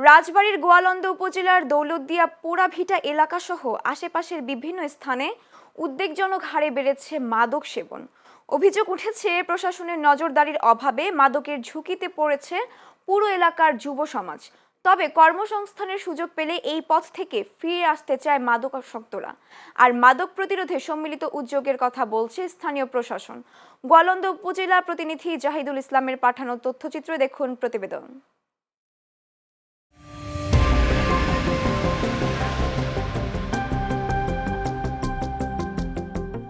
রাজবাড়ীর গোয়ালন্দ উপজেলার দৌলতদিয়া পোড়াভিটা এলাকাসহ আশেপাশের বিভিন্ন স্থানে উদ্বেগজনক হারে বেড়েছে মাদক সেবন। অভিযোগ উঠেছে প্রশাসনের নজরদারির অভাবে মাদকের ঝুঁকিতে পড়েছে পুরো এলাকার যুব সমাজ। তবে কর্মসংস্থানের সুযোগ পেলে এই পথ থেকে ফিরে আসতে চায় মাদকাসক্তরা। আর মাদক প্রতিরোধে সম্মিলিত উদ্যোগের কথা বলছে স্থানীয় প্রশাসন। গোয়ালন্দ উপজেলা প্রতিনিধি জাহিদুল ইসলামের পাঠানো তথ্যচিত্র দেখুন প্রতিবেদন।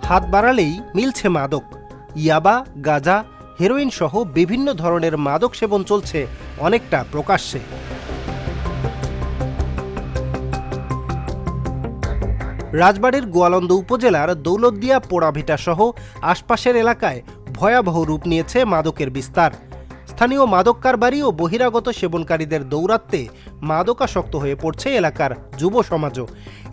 হাত বাড়ালেই মিলছে মাদক। ইয়াবা, গাঁজা, হেরোইন সহ বিভিন্ন ধরনের মাদক সেবন চলছে অনেকটা প্রকাশ্যে। রাজবাড়ীর গোয়ালন্দ উপজেলার দৌলতদিয়া পোড়াভিটা সহ আশপাশের এলাকায় ভয়াবহ রূপ নিয়েছে মাদকের বিস্তার। স্থানীয় মাদক কারবারি ও বহিরাগত সেবনকারীদের দৌরাত্ম্যে মাদকাসক্ত হয়ে পড়ছে এলাকার যুব সমাজও।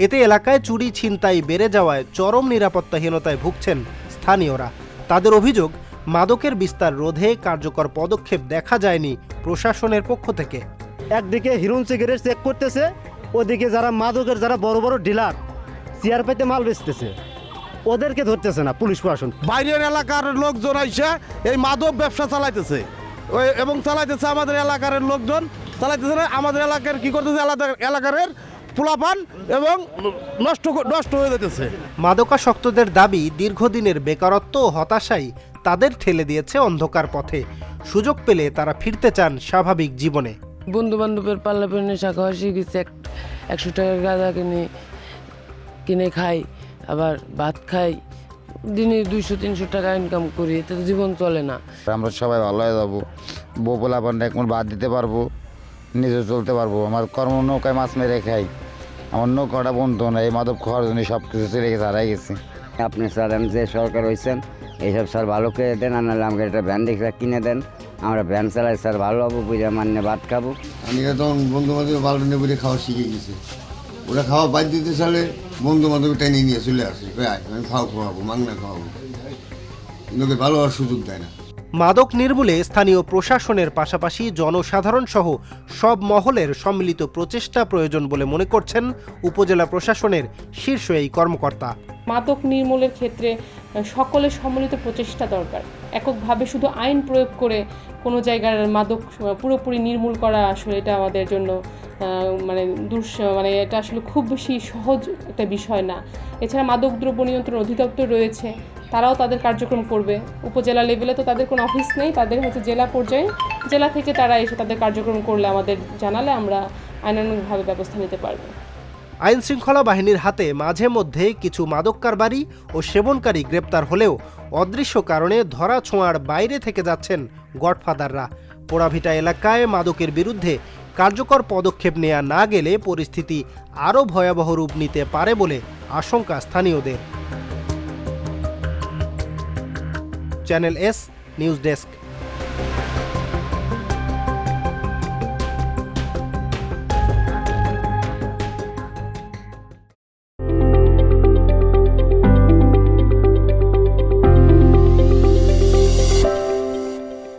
এতে এলাকায় চুরি ছিনতাই বেড়ে যাওয়ায় চরম নিরাপত্তাহীনতায় ভুগছেন স্থানীয়রা। তাদের অভিযোগ, মাদকের বিস্তার রোধে কার্যকর পদক্ষেপ দেখা যায়নি প্রশাসনের পক্ষ থেকে। একদিকে হিরোইন সিগারেট চেক করতেছে, ওদিকে যারা মাদকের যারা বড় বড় ডিলার চেয়ার পাইতে মাল বেচতেছে ওদেরকে ধরতেছে না পুলিশ প্রশাসন। বাইরের এলাকার লোকজন আইসা এই মাদক ব্যবসা চালাইতেছে এবং চালাইতেছে আমাদের এলাকার লোকজন চালাইতেছে না। আমাদের এলাকার কি করতেছে, এলাকার পোলাপান এবং নষ্ট হয়ে যেতেছে। মাদকাসক্তদের দাবি, দীর্ঘদিনের বেকারত্ব ও হতাশাই তাদের ঠেলে দিয়েছে অন্ধকার পথে। সুযোগ পেলে তারা ফিরতে চান স্বাভাবিক জীবনে। বন্ধু বান্ধবের পাল্লা পেনে শাখা শিখেছি, 100 টাকার গাঁজা কিনে খাই, আবার ভাত খাই, দিনে 200-300 টাকা ইনকাম করি, এতে তো জীবন চলে না। আমরা সবাই ভালো হয়ে যাবো, বউপোলা পান্ডা এখন বাদ দিতে পারবো, নিজে চলতে পারবো। আমার কর্ম নৌকায় মাছ মেরে খাই, আমার নৌকাটা বন্ধ না, এই মাদক খাওয়ার জন্য সব কিছু চলে গেছে, হারাই গেছে। আপনি স্যার যে সরকার হয়েছেন এইসব স্যার ভালো করে দেন, আর নাহলে আমাকে একটা ভ্যান রিক্সা কিনে দেন, আমরা ভ্যান চালাই স্যার ভালো হবো, বুঝে মান্য ভাত খাবো। আমি তখন বন্ধু বান্ধব বাল্টনে বুঝে খাওয়া শিখে গেছে, ওরা খাওয়া বাদ দিতে চালে বন্ধু বান্ধব টেনে নিয়ে চলে আসে, আমি খাওয়াবো, মাংনা খাওয়াবো, কিন্তু ভালো হওয়ার সুযোগ দেয় না। মাদক নির্মূলে স্থানীয় প্রশাসনের পাশাপাশি জনসাধারণ সহ সব মহলের সম্মিলিত প্রচেষ্টা প্রয়োজন বলে মনে করছেন উপজেলা প্রশাসনের শীর্ষ এই কর্মকর্তা। মাদক নির্মূলের ক্ষেত্রে সকলের সম্মিলিত প্রচেষ্টা দরকার। এককভাবে শুধু আইন প্রয়োগ করে কোনো জায়গার মাদক পুরোপুরি নির্মূল করা আসলে এটা আমাদের জন্য এটা আসলে খুব বেশি সহজ একটা বিষয় না। এছাড়া মাদক দ্রব্য নিয়ন্ত্রণ অধিদপ্তর রয়েছে, তারাও তাদের কার্যক্রম করবে। উপজেলা লেভেলে তো তাদের কোনো অফিস নেই, তাদের হচ্ছে জেলা পর্যায়ে, জেলা থেকে তারা এসে তাদের কার্যক্রম করলে আমাদের জানালে আমরা আইনানুগভাবে ব্যবস্থা নিতে পারবো। আইন শৃঙ্খলা বাহিনীর হাতে মাঝে মধ্যে কিছু মাদক কারবারি ও সেবনকারী গ্রেপ্তার হলেও অদৃশ্য কারণে ধরা ছোঁয়ার বাইরে থেকে যাচ্ছেন গডফাদাররা। পোড়াভিটা এলাকায় মাদকের বিরুদ্ধে কার্যকর পদক্ষেপ নেওয়া না গেলে পরিস্থিতি আরও ভয়াবহ রূপ নিতে পারে বলে আশঙ্কা স্থানীয়দের। Channel S news desk.